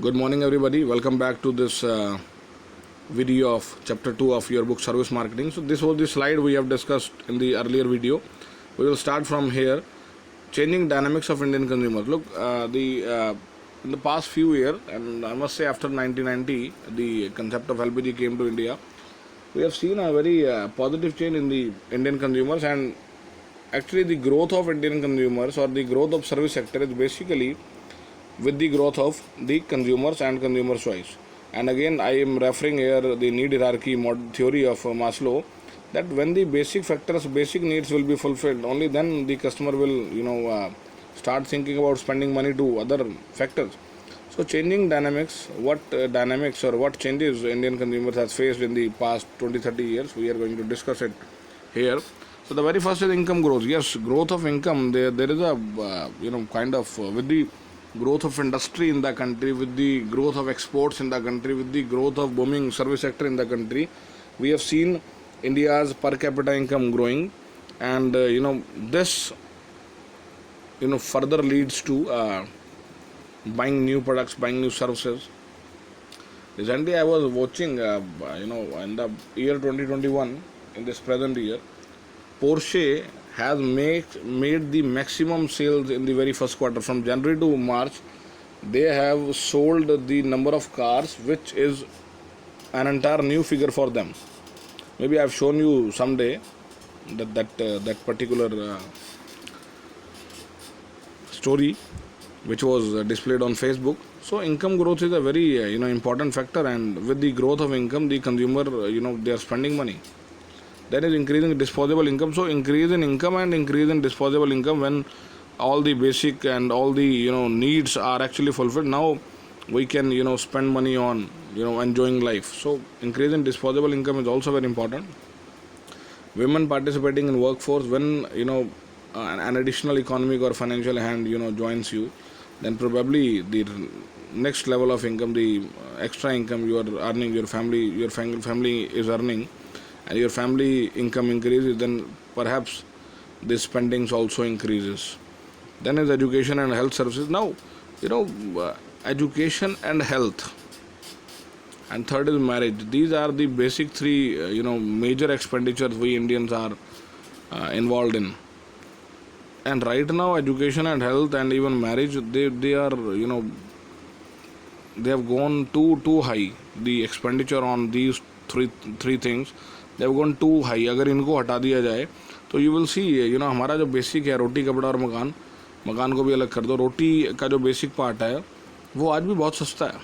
Good morning, everybody. Welcome back to this video of chapter 2 of your book Service Marketing. So, this was the slide we have discussed in the earlier video. We will start from here. Changing dynamics of Indian consumers. Look, in the past few years, and I must say after 1990, the concept of LPG came to India. We have seen a very positive change in the Indian consumers, and actually the growth of Indian consumers or the growth of service sector is basically with the growth of the consumers and consumer choice. And again, I am referring here the need hierarchy theory of Maslow, that when the basic factors, basic needs will be fulfilled, only then the customer will, start thinking about spending money to other factors. So, changing dynamics, what dynamics or what changes Indian consumers has faced in the past 20-30 years, we are going to discuss it here. So, the very first is income growth. Yes, growth of income. There is a with the growth of industry in the country, with the growth of exports in the country, with the growth of booming service sector in the country, we have seen India's per capita income growing, and this further leads to buying new products, buying new services. Recently, I was watching, in the year 2021, in this present year, Porsche has made the maximum sales in the very first quarter. From January to March, they have sold the number of cars, which is an entire new figure for them. Maybe I've shown you someday that particular story, which was displayed on Facebook. So income growth is a very important factor, and with the growth of income, the consumer they are spending money. That is increasing disposable income. So increase in income and increase in disposable income, when all the basic and all the needs are actually fulfilled, now we can spend money on enjoying life. So increase in disposable income is also very important. Women participating in workforce, when an additional economic or financial hand joins you, then probably the next level of income, the extra income you are earning, your family is earning, and your family income increases, then perhaps the spendings also increases. Then is education and health services. Now, education and health, and third is marriage. These are the basic three major expenditures we Indians are involved in. And right now, education and health and even marriage, they are they have gone too high. The expenditure on these three things, they have gone too high. अगर इनको हटा दिया जाए तो you will see हमारा जो basic है, रोटी कपड़ा और मकान को भी अलग कर दो, रोटी का जो बेसिक पार्ट है वो आज भी बहुत सस्ता है.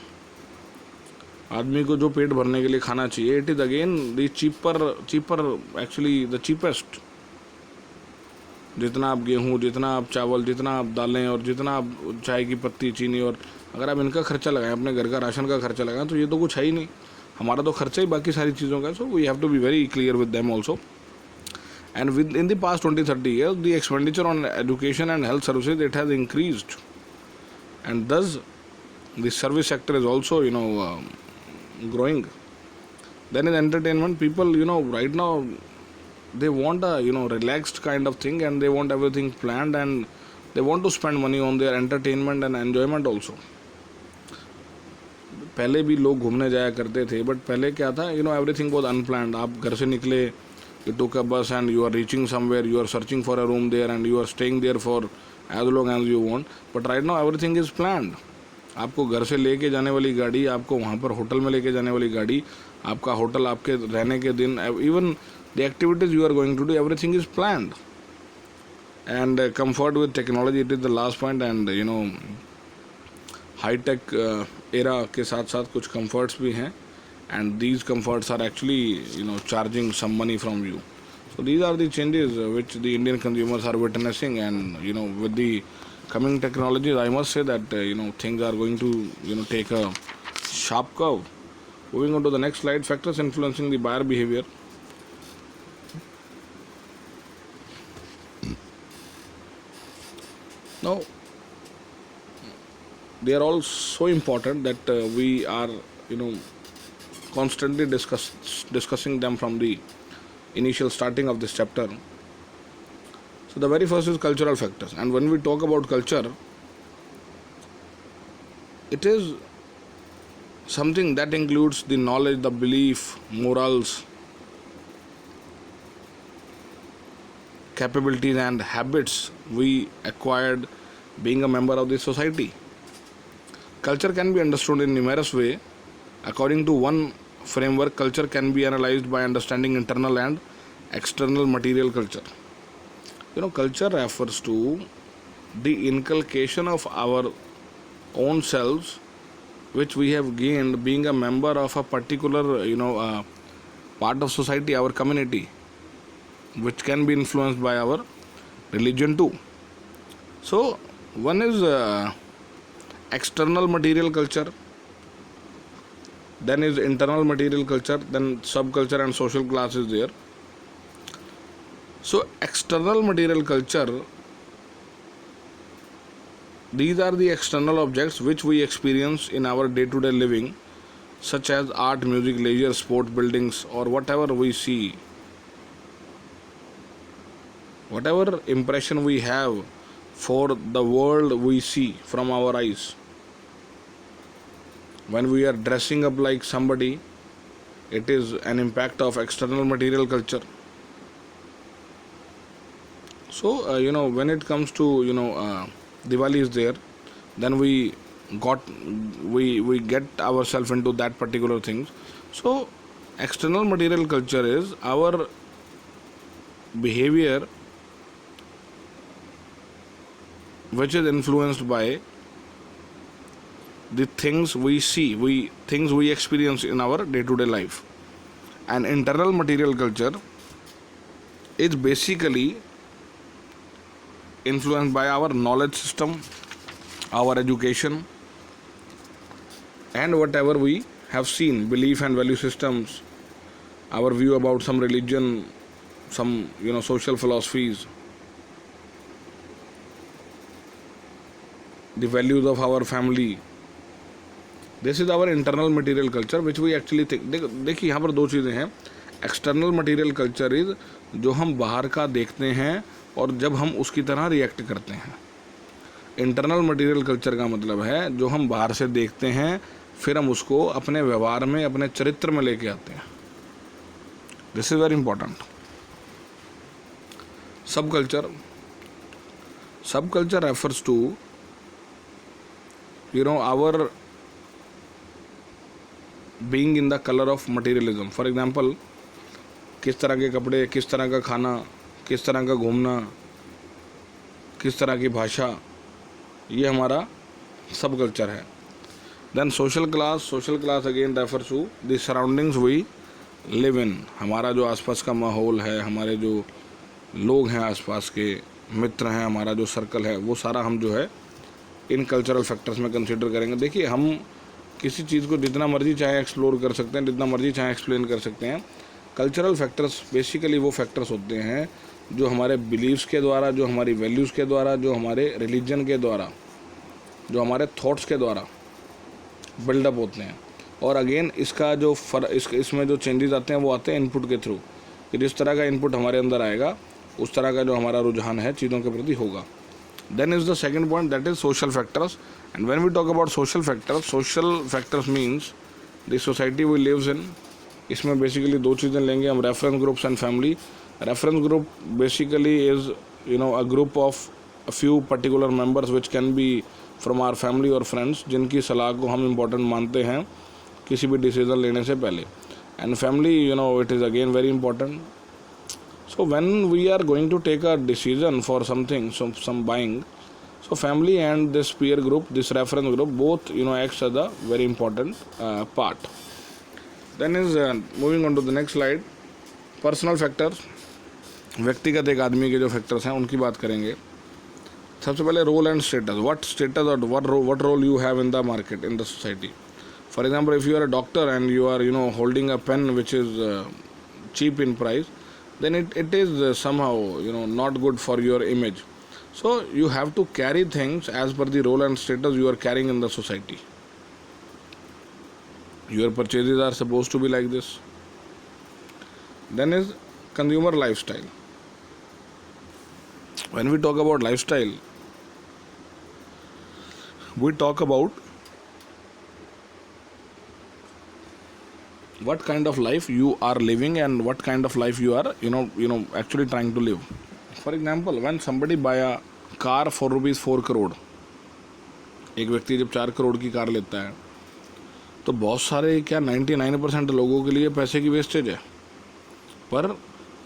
आदमी को जो पेट भरने के लिए खाना चाहिए, it is again the cheaper actually the cheapest. जितना आप गेहूँ, जितना आप चावल, जितना आप दालें और जितना आप चाय की पत्ती, चीनी, और अगर आप इनका खर्चा लगाएं, अपने घर का राशन का खर्चा लगाएं, तो ये तो कुछ है ही नहीं. हमारा तो खर्चा ही बाकी सारी चीज़ों का. So we have to be very clear with them also. And within the past 20-30 years, the expenditure on education and health services, it has increased, and thus the service sector is also growing. Then is entertainment. People right now they want a relaxed kind of thing, and they want everything planned, and they want to spend money on their entertainment and enjoyment also. पहले भी लोग घूमने जाया करते थे, but पहले क्या था, everything was unplanned. आप घर से निकले, you took a bus and you are reaching somewhere, you are searching for a room there and you are staying there for as long as you want. But right now everything is planned. आपको घर से लेके जाने वाली गाड़ी, आपको वहाँ पर होटल में लेके जाने वाली गाड़ी, आपका होटल, आपके रहने के दिन, even the activities you are going to do, everything is planned. And comfort with technology, it is the last point. And high tech era के साथ साथ कुछ कंफर्ट्स भी हैं, and these comforts are actually charging some money from you. So these are the changes which the Indian consumers are witnessing, and with the coming technologies, I must say that things are going to take a sharp curve. Moving on to the next slide, factors influencing the buyer behavior. Now, they are all so important that we are constantly discussing them from the initial starting of this chapter. So the very first is cultural factors, and when we talk about culture, it is something that includes the knowledge, the belief, morals, capabilities and habits we acquired being a member of the society. Culture can be understood in numerous ways. According to one framework, culture can be analyzed by understanding internal and external material culture. Culture refers to the inculcation of our own selves which we have gained being a member of a particular part of society, our community, which can be influenced by our religion too. So one is external material culture, then is internal material culture, then subculture and social class is there. So external material culture, these are the external objects which we experience in our day-to-day living, such as art, music, leisure, sport, buildings, or whatever we see. Whatever impression we have for the world we see from our eyes. When we are dressing up like somebody, it is an impact of external material culture. So, when it comes to, Diwali is there, then we get ourselves into that particular things. So, external material culture is our behavior which is influenced by the things we see, things we experience in our day-to-day life. And internal material culture is basically influenced by our knowledge system, our education, and whatever we have seen, belief and value systems, our view about some religion, some social philosophies, the values of our family. This is our internal material culture which we actually think. देखिए यहाँ पर दो चीज़ें हैं. External material culture is जो हम बाहर का देखते हैं और जब हम उसकी तरह रिएक्ट करते हैं. इंटरनल मटेरियल कल्चर का मतलब है जो हम बाहर से देखते हैं फिर हम उसको अपने व्यवहार में, अपने चरित्र में लेके आते हैं. This is very important. Subculture refers to our being in the color of materialism. For example, किस तरह के कपड़े, किस तरह का खाना, किस तरह का घूमना, किस तरह की भाषा, ये हमारा सब कल्चर है. Then social class again refers to the surroundings we live in. हमारा जो आसपास का माहौल है, हमारे जो लोग हैं आसपास के, मित्र हैं, हमारा जो सर्कल है, वो सारा हम जो है इन कल्चरल फैक्टर्स में कंसिडर करेंगे. देखिए हम किसी चीज़ को जितना मर्जी चाहे एक्सप्लोर कर सकते हैं, जितना मर्जी चाहे एक्सप्लेन कर सकते हैं. कल्चरल फैक्टर्स बेसिकली वो फैक्टर्स होते हैं जो हमारे बिलीव्स के द्वारा, जो हमारी वैल्यूज़ के द्वारा, जो हमारे रिलीजन के द्वारा, जो हमारे थॉट्स के द्वारा बिल्डअप होते हैं. और अगेन इसका जो इसमें जो चेंजेस आते हैं वो आते हैं इनपुट के थ्रू. कि जिस तरह का इनपुट हमारे अंदर आएगा उस तरह का जो हमारा रुझान है चीज़ों के प्रति होगा. Then is the second point, that is social factors. And when we talk about social factors means the society we lives in. इसमें बेसिकली दो चीज़ें लेंगे हम, reference groups and family. Reference group basically is a group of a few particular members which can be from our family or friends, जिनकी सलाह को हम important मानते हैं किसी भी डिसीजन लेने से पहले. And family it is again very important. So when we are going to take a decision for something, some buying, so family and this peer group, this reference group, both acts as a very important part. Then is moving on to the next slide, personal factors. व्यक्तिगत एक आदमी के जो factors हैं उनकी बात करेंगे. सबसे पहले role and status. What status और what role you have in the market, in the society. For example, if you are a doctor and you are holding a pen which is cheap in price, then it is somehow not good for your image. So you have to carry things as per the role and status you are carrying in the society. Your purchases are supposed to be like this. Then is consumer lifestyle. When we talk about lifestyle, we talk about what kind of life you are living and what kind of life you are actually trying to live. For example, when somebody buy a car for rupees 4 crore, एक व्यक्ति जब 4 करोड़ की car लेता है तो बहुत सारे क्या 99% लोगों के लिए पैसे की वेस्टेज है, पर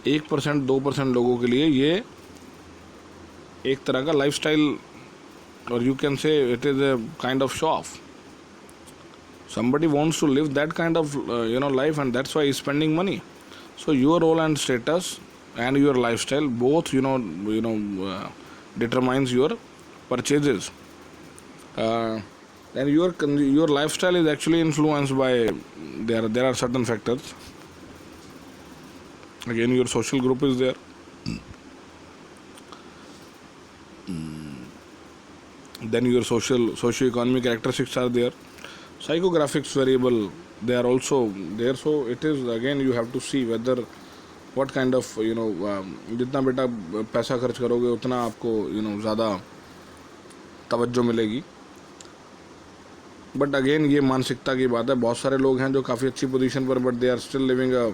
1% 2% लोगों के लिए ये एक तरह का लाइफस्टाइल, और you can say it is a kind of show off. Somebody wants to live that kind of life, and that's why he's spending money. So your role and status and your lifestyle both determines your purchases. And your lifestyle is actually influenced by there are certain factors. Again, your social group is there. Then your socio-economic characteristics are there. Psychographics variable, they are also there. So it is, again, you have to see whether what kind of जितना बेटा पैसा खर्च करोगे उतना आपको ज़्यादा तवज्जो मिलेगी. बट अगेन ये मानसिकता की बात है. बहुत सारे लोग हैं जो काफ़ी अच्छी पोजीशन पर, but they are still living a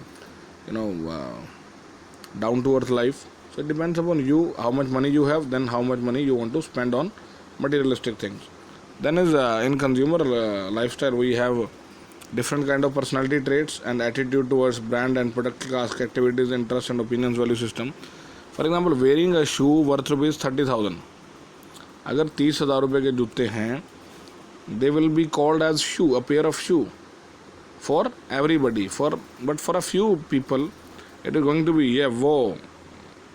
down to earth life. So it depends upon you, how much money you have, then how much money you want to spend on materialistic things. Then is in consumer lifestyle we have different kind of personality traits and attitude towards brand and product class activities, interests and opinions, value system. For example, wearing a shoe worth rupees 30,000. अगर 30,000 रुपये के जूते हैं, they will be called as shoe, a pair of shoe for everybody. But for a few people, it is going to be, yeah, whoa,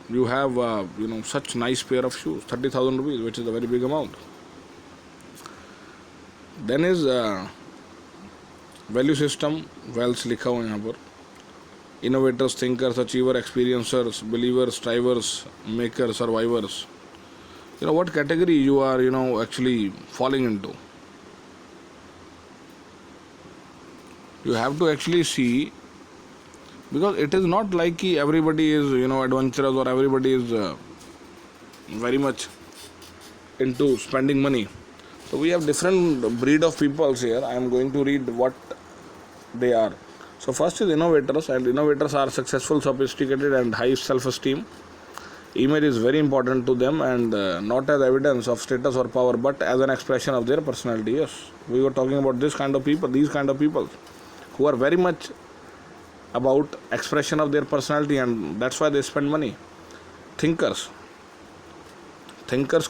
you have such nice pair of shoes, 30,000 rupees, which is a very big amount. Then is value system, wealth लिखा हुआ यहाँ पर. Innovators, thinkers, achievers, experiencers, believers, strivers, makers, survivors. What category you are actually falling into. You have to actually see, because it is not like everybody is adventurous or everybody is very much into spending money. So we have different breed of peoples here. I am going to read what they are. So first is innovators, and innovators are successful, sophisticated and high self-esteem. Image is very important to them, and not as evidence of status or power, but as an expression of their personality. Yes, we were talking about these kind of people who are very much about expression of their personality, and that's why they spend money. Thinkers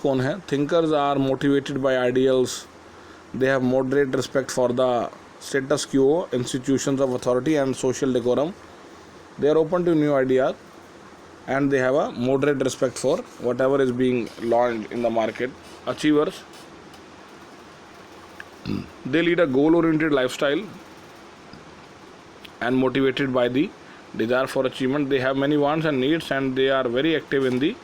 कौन है? Thinkers are motivated by ideals. They have moderate respect for the status quo, institutions of authority and social decorum. They are open to new ideas, and they have a moderate respect for whatever is being launched in the market. Achievers, they lead a goal-oriented lifestyle and motivated by the desire for achievement. They have many wants and needs, and they are very active in the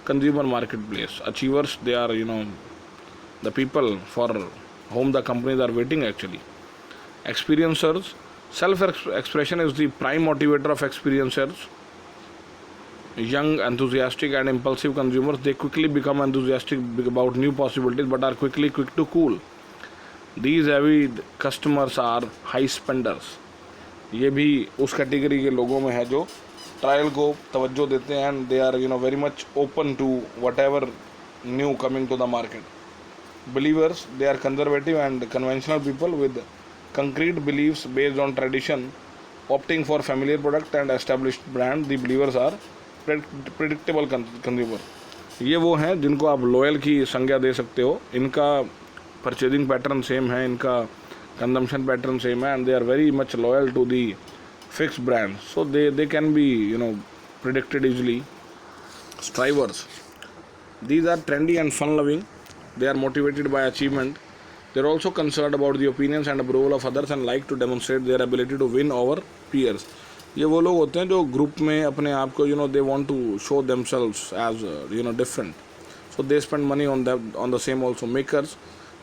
consumer marketplace. Achievers, they are the people for whom the companies are waiting actually. Experiencers, self-expression is the prime motivator of experiencers. Young, enthusiastic and impulsive consumers, they quickly become enthusiastic about new possibilities but are quick to cool. These avid customers are high spenders. ये भी उस category के लोगों में है जो trial को तवज्जो देते हैं, and they are very much open to whatever new coming to the market. Believers, they are conservative and conventional people with concrete beliefs based on tradition, opting for familiar product and established brand. The believers are predictable consumer. ये वो हैं जिनको आप loyal की संज्ञा दे सकते हो. इनका परचेजिंग पैटर्न सेम है, इनका कंजम्पशन पैटर्न सेम है, and they are very much loyal to the fixed brand, so they can be predicted easily. Strivers, these are trendy and fun loving. They are motivated by achievement. They are also concerned about the opinions and approval of others and like to demonstrate their ability to win over peers. ये वो लोग होते हैं जो group में अपने आप को they want to show themselves as different. So they spend money on the same also. Makers,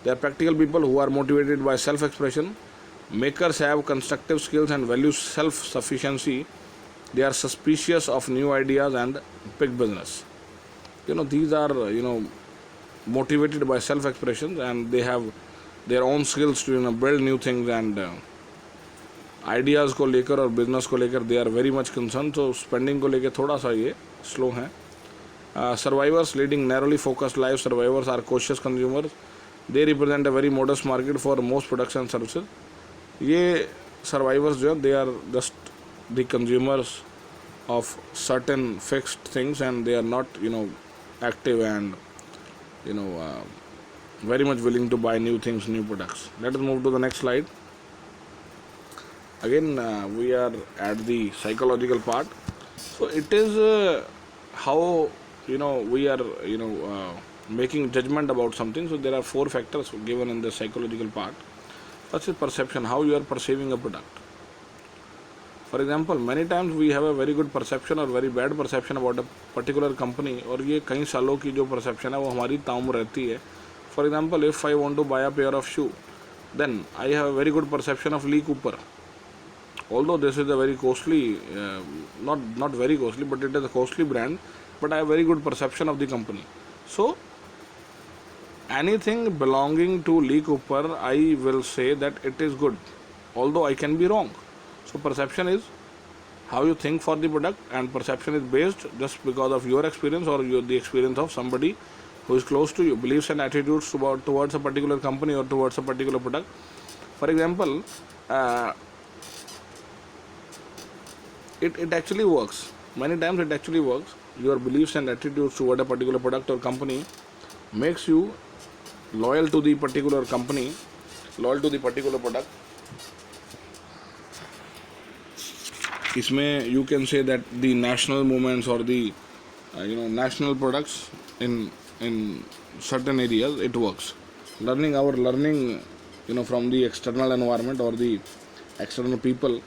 they are practical people who are motivated by self-expression. Makers have constructive skills and value self-sufficiency. They are suspicious of new ideas and big business. These are motivated by self-expression, and they have their own skills to build new things and ideas को लेकर और business को लेकर they are very much concern. तो spending को लेकर थोड़ा सा ये स्लो हैं. Survivors leading narrowly focused lives. Survivors are cautious consumers. They represent a very modest market for most products and services. ये survivors जो they are just the consumers of certain fixed things, and they are not active and very much willing to buy new things, new products. Let us move to the next slide. Again we are at the psychological part. So it is how we are making judgment about something. So there are 4 factors given in the psychological part. First is perception, how you are perceiving a product. For example, many times we have a very good perception or very bad perception about a particular company, और ये कई सालों की जो perception है वो हमारी ताउम्र रहती है. For example, if I want to buy a pair of shoe, then I have a very good perception of Lee Cooper. Although this is a very costly, not very costly, but it is a costly brand, but I have very good perception of the company. So anything belonging to Lee Cooper, I will say that it is good, although I can be wrong. So perception is how you think for the product, and perception is based just because of your experience or the experience of somebody who is close to you, beliefs and attitudes towards a particular company or towards a particular product. For example, it actually works. Many times it actually works. Your beliefs and attitudes toward a particular product or company makes you loyal to the particular company, loyal to the particular product. इसमें you can say that the national movements or the national products in certain areas, it works. Learning from the external environment or the external people,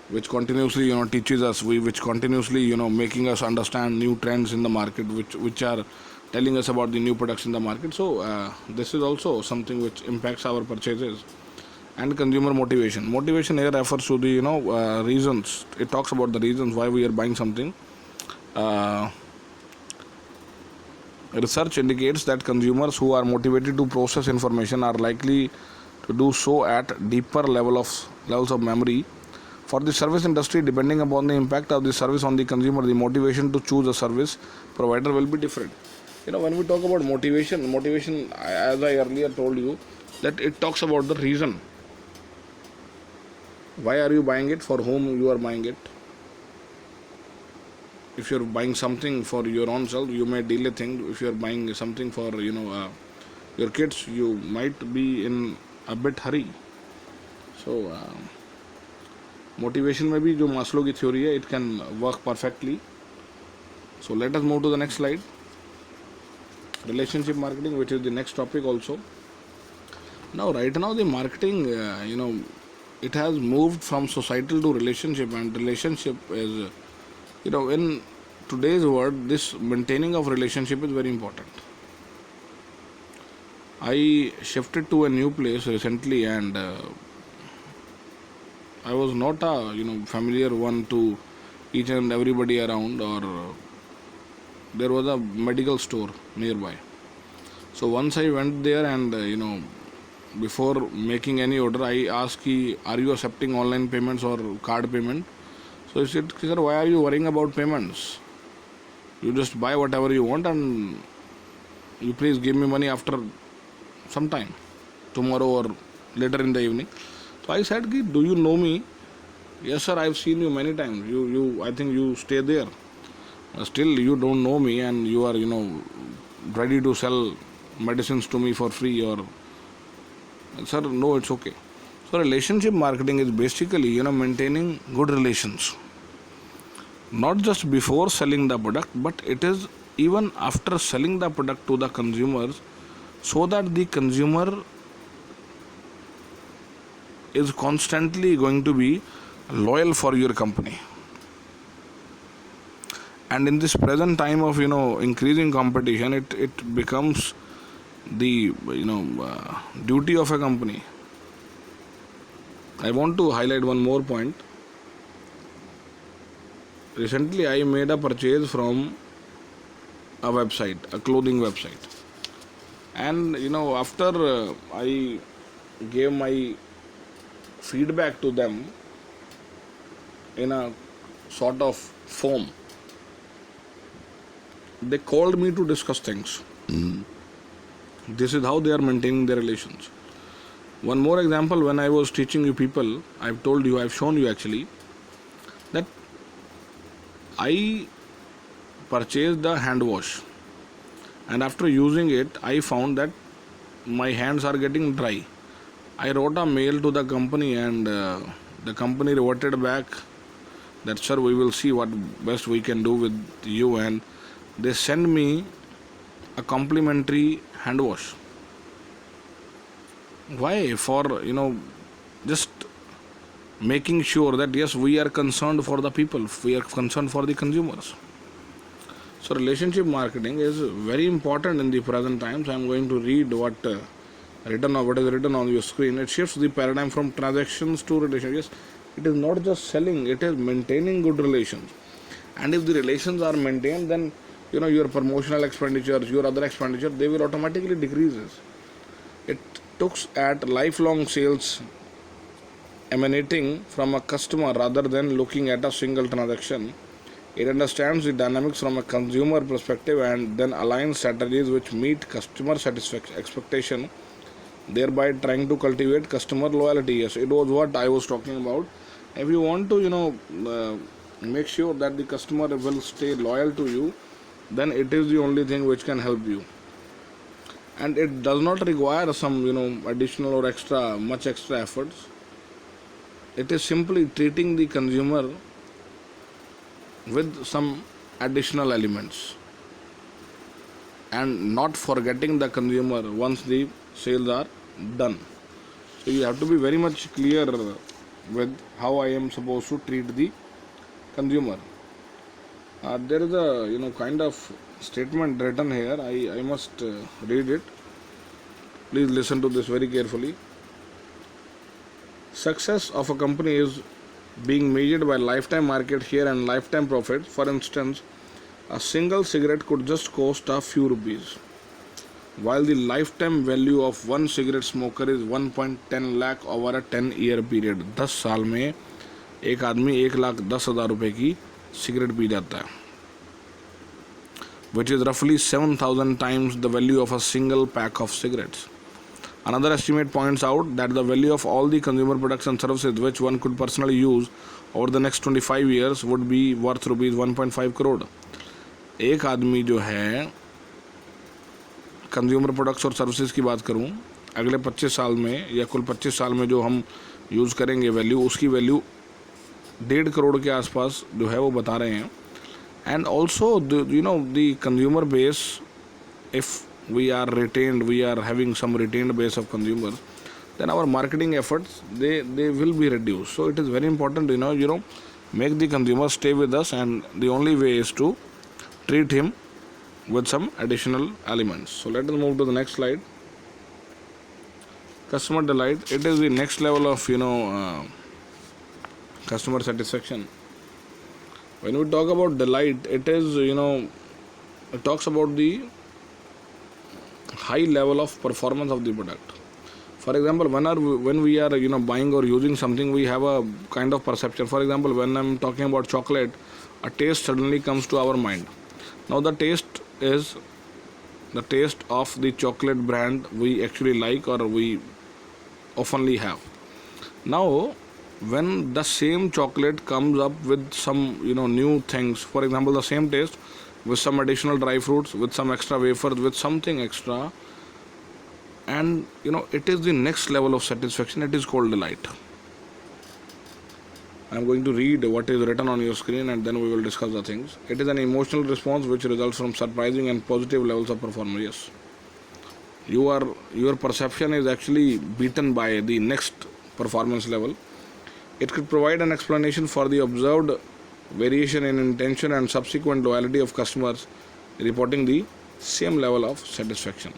which continuously teaches us, which continuously making us understand new trends in the market, which are telling us about the new products in the market. So this is also something which impacts our purchases. And consumer motivation here refers to the reasons. It talks about the reasons why we are buying something. Research indicates that consumers who are motivated to process information are likely to do so at deeper levels of memory. For the service industry, depending upon the impact of the service on the consumer, the motivation to choose a service provider will be different. When we talk about motivation, as I earlier told you, that it talks about the reason. Why are you buying it? For whom you are buying it? If you're buying something for your own self, you may delay things. If you're buying something for your kids, you might be in a bit hurry. So motivation में भी जो Maslow की theory है, it can work perfectly. So let us move to the next slide. Relationship marketing, which is the next topic also. Now right now the marketing it has moved from societal to relationship, and relationship is in today's world, this maintaining of relationship is very important. I shifted to a new place recently, and I was not a familiar one to each and everybody around, or there was a medical store nearby. So once I went there, and before making any order, I asked, are you accepting online payments or card payment? So he said, sir, why are you worrying about payments? You just buy whatever you want, and you please give me money after some time, tomorrow or later in the evening. So I said, do you know me? Yes sir, I've seen you many times. I think you stay there. Still you don't know me, and you are ready to sell medicines to me for free, or sir, no, it's okay. So relationship marketing is basically maintaining good relations, not just before selling the product, but it is even after selling the product to the consumers, so that the consumer is constantly going to be loyal for your company. And in this present time of increasing competition, it becomes the duty of a company. I want to highlight one more point. Recently I made a purchase from a website, a clothing website, and after I gave my feedback to them, in a sort of foam. They called me to discuss things. This is how they are maintaining their relations. One more example, when I was teaching you people, I've told you, I've shown you actually, that I purchased a hand wash, and after using it, I found that my hands are getting dry. I wrote a mail to the company, and the company reverted back that, sir, we will see what best we can do with you, and they send me a complimentary hand wash. Why? For, just making sure that yes, we are concerned for the people, we are concerned for the consumers. So relationship marketing is very important in the present times. I am going to read what is written on your screen. It shifts the paradigm from transactions to relationships. It is not just selling, it is maintaining good relations. And if the relations are maintained, then your promotional expenditures, your other expenditure, they will automatically decreases. It looks at lifelong sales emanating from a customer rather than looking at a single transaction. It understands the dynamics from a consumer perspective and then aligns strategies which meet customer satisfaction expectation, thereby trying to cultivate customer loyalty. Yes, it was what I was talking about. If you want to make sure that the customer will stay loyal to you, then it is the only thing which can help you. And it does not require some additional or much extra efforts. It is simply treating the consumer with some additional elements and not forgetting the consumer once the sales are done. So you have to be very much clear with how I am supposed to treat the consumer. There is a kind of statement written here. I must read it. Please listen to this very carefully. Success of a company is being measured by lifetime market share and lifetime profit. For instance, a single cigarette could just cost a few rupees, while the lifetime value of one cigarette smoker is 1.10 lakh over a 10-year period. 10 साल में एक आदमी 1,10,000 रुपए की cigarette P जाता है, which is roughly 7,000 times the value of a single pack of cigarettes. Another estimate points out that the value of all the consumer products and services which one could personally use over the next 25 years would be worth rupees 1.5 crore. एक आदमी जो है consumer products और services की बात करूं, अगले 25 साल में या कुल 25 साल में जो हम यूज़ करेंगे वैल्यू, उसकी वैल्यू 1.5 करोड़ के आसपास जो है वो बता रहे हैं. And also the consumer base, if we are having some retained base of consumers, then our marketing efforts they will be reduced. So it is very important make the consumer stay with us, and the only way is to treat him with some additional elements. So let us move to the next slide. Customer delight. It is the next level of customer satisfaction. When we talk about delight, it is it talks about the high level of performance of the product. For example, when we are buying or using something, we have a kind of perception. For example, when I'm talking about chocolate, a taste suddenly comes to our mind. Now the taste is the taste of the chocolate brand we actually like or we oftenly have. Now when the same chocolate comes up with some new things, for example the same taste with some additional dry fruits, with some extra wafers, with something extra, and it is the next level of satisfaction. It is called delight. I am going to read what is written on your screen, and then we will discuss the things. It is an emotional response which results from surprising and positive levels of performance. Yes, your perception is actually beaten by the next performance level. It could provide an explanation for the observed variation in intention and subsequent loyalty of customers reporting the same level of satisfaction.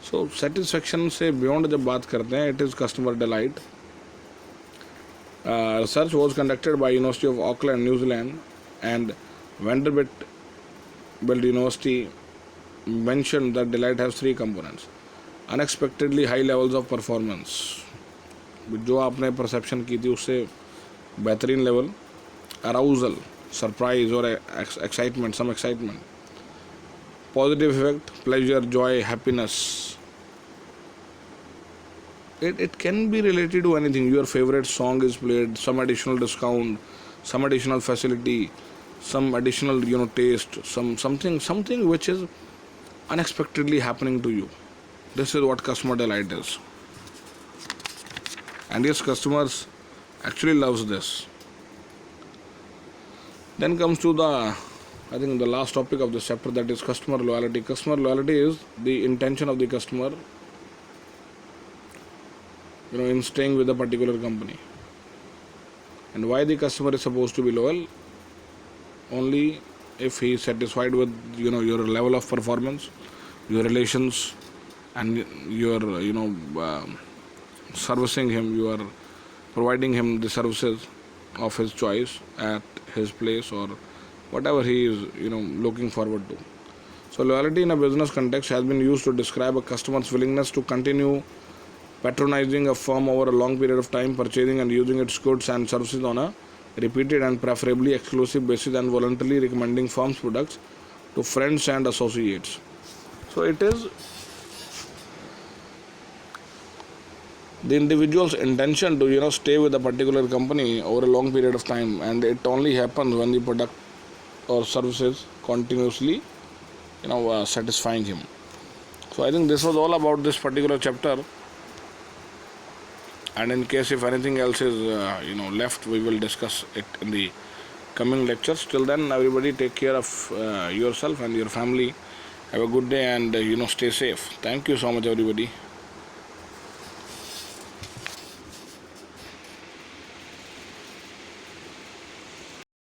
So satisfaction से beyond जब बात करते हैं, it is customer delight. Research was conducted by University of Auckland, New Zealand, and Vanderbilt University mentioned that delight has 3 components. Unexpectedly high levels of performance, जो आपने perception की थी उससे बेहतरीन level, arousal, surprise, or excitement, some excitement. Positive effect, pleasure, joy, happiness. It can be related to anything. Your favorite song is played, some additional discount, some additional facility, some additional taste, something which is unexpectedly happening to you. This is what customer delight is. And yes, customers actually loves this. Then comes to the last topic of this chapter, that is customer loyalty. Customer loyalty is the intention of the customer in staying with a particular company. And why the customer is supposed to be loyal? Only if he is satisfied with your level of performance, your relations, and your servicing him, you are providing him the services of his choice at his place or whatever he is looking forward to. So loyalty in a business context has been used to describe a customer's willingness to continue patronizing a firm over a long period of time, purchasing and using its goods and services on a repeated and preferably exclusive basis, and voluntarily recommending firm's products to friends and associates. So it is the individual's intention to stay with a particular company over a long period of time, and it only happens when the product or services continuously satisfying him. So I think this was all about this particular chapter, and in case if anything else is left, we will discuss it in the coming lectures. Till then, everybody take care of yourself and your family. Have a good day and stay safe. Thank you so much, everybody.